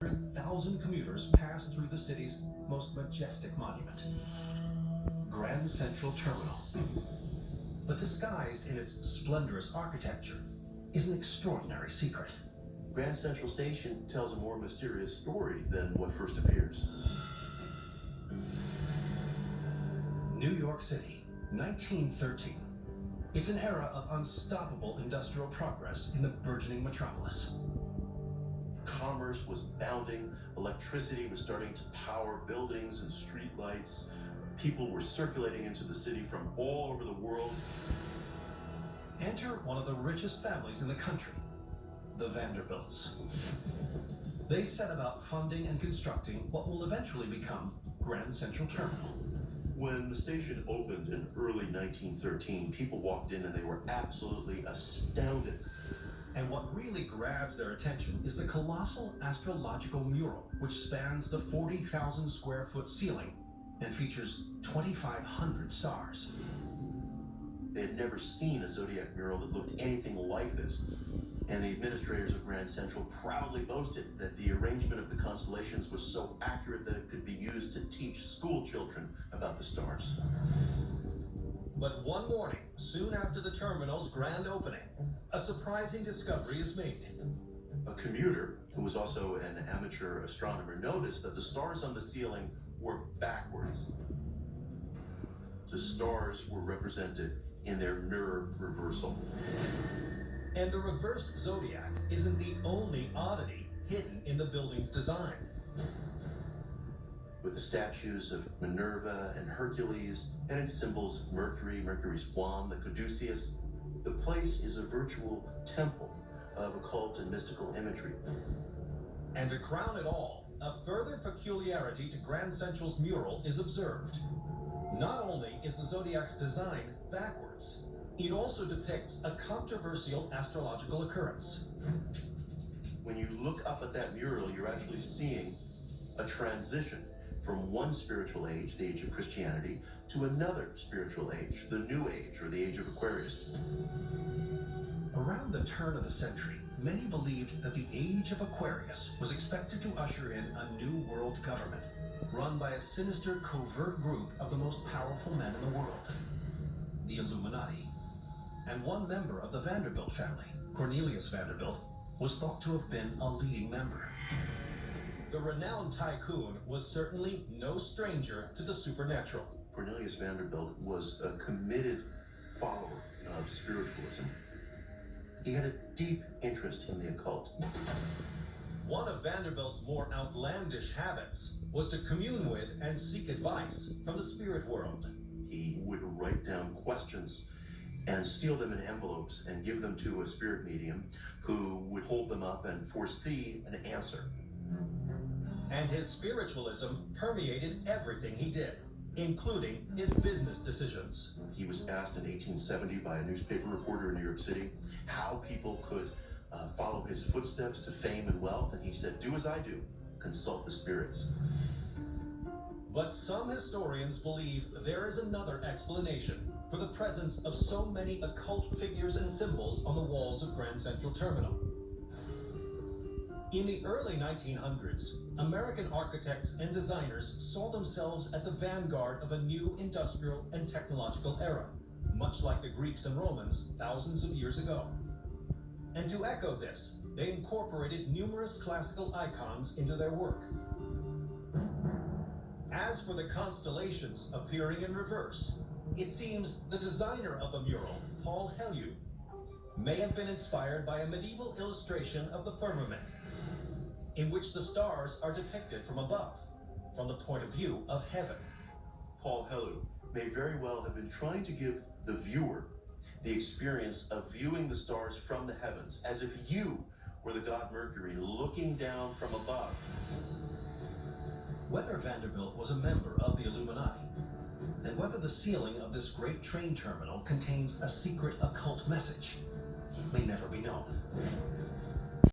100,000 commuters pass through the city's most majestic monument, Grand Central Terminal. But disguised in its splendorous architecture is an extraordinary secret. Grand Central Station tells a more mysterious story than what first appears. New York City, 1913. It's an era of unstoppable industrial progress in the burgeoning metropolis. Commerce was bounding, electricity was starting to power buildings and streetlights. People were circulating into the city from all over the world. Enter one of the richest families in the country, the Vanderbilts. They set about funding and constructing what will eventually become Grand Central Terminal. When the station opened in early 1913, people walked in and they were absolutely astounded. And what really grabs their attention is the colossal astrological mural, which spans the 40,000 square foot ceiling and features 2,500 stars. They had never seen a zodiac mural that looked anything like this. And the administrators of Grand Central proudly boasted that the arrangement of the constellations was so accurate that it could be used to teach school children about the stars. But one morning, soon after the terminal's grand opening, a surprising discovery is made. A commuter, who was also an amateur astronomer, noticed that the stars on the ceiling were backwards. The stars were represented in their mirror reversal. And the reversed zodiac isn't the only oddity hidden in the building's design. With the statues of Minerva and Hercules, and its symbols of Mercury, Mercury's wand, the caduceus, the place is a virtual temple of occult and mystical imagery. And to crown it all, a further peculiarity to Grand Central's mural is observed. Not only is the zodiac's design backwards, it also depicts a controversial astrological occurrence. When you look up at that mural, you're actually seeing a transition from one spiritual age, the age of Christianity, to another spiritual age, the New Age, or the Age of Aquarius. Around the turn of the century, many believed that the Age of Aquarius was expected to usher in a new world government, run by a sinister, covert group of the most powerful men in the world, the Illuminati. And one member of the Vanderbilt family, Cornelius Vanderbilt, was thought to have been a leading member. The renowned tycoon was certainly no stranger to the supernatural. Cornelius Vanderbilt was a committed follower of spiritualism. He had a deep interest in the occult. One of Vanderbilt's more outlandish habits was to commune with and seek advice from the spirit world. He would write down questions and seal them in envelopes and give them to a spirit medium who would hold them up and foresee an answer. And his spiritualism permeated everything he did, including his business decisions. He was asked in 1870 by a newspaper reporter in New York City how people could follow his footsteps to fame and wealth, and he said, "Do as I do, consult the spirits." But some historians believe there is another explanation for the presence of so many occult figures and symbols on the walls of Grand Central Terminal. In the early 1900s, American architects and designers saw themselves at the vanguard of a new industrial and technological era, much like the Greeks and Romans thousands of years ago. And to echo this, they incorporated numerous classical icons into their work. As for the constellations appearing in reverse, it seems the designer of the mural, Paul Helleu, may have been inspired by a medieval illustration of the firmament, in which the stars are depicted from above, from the point of view of heaven. Paul Helleu may very well have been trying to give the viewer the experience of viewing the stars from the heavens, as if you were the god Mercury looking down from above. Whether Vanderbilt was a member of the Illuminati, and whether the ceiling of this great train terminal contains a secret occult message, may never be known.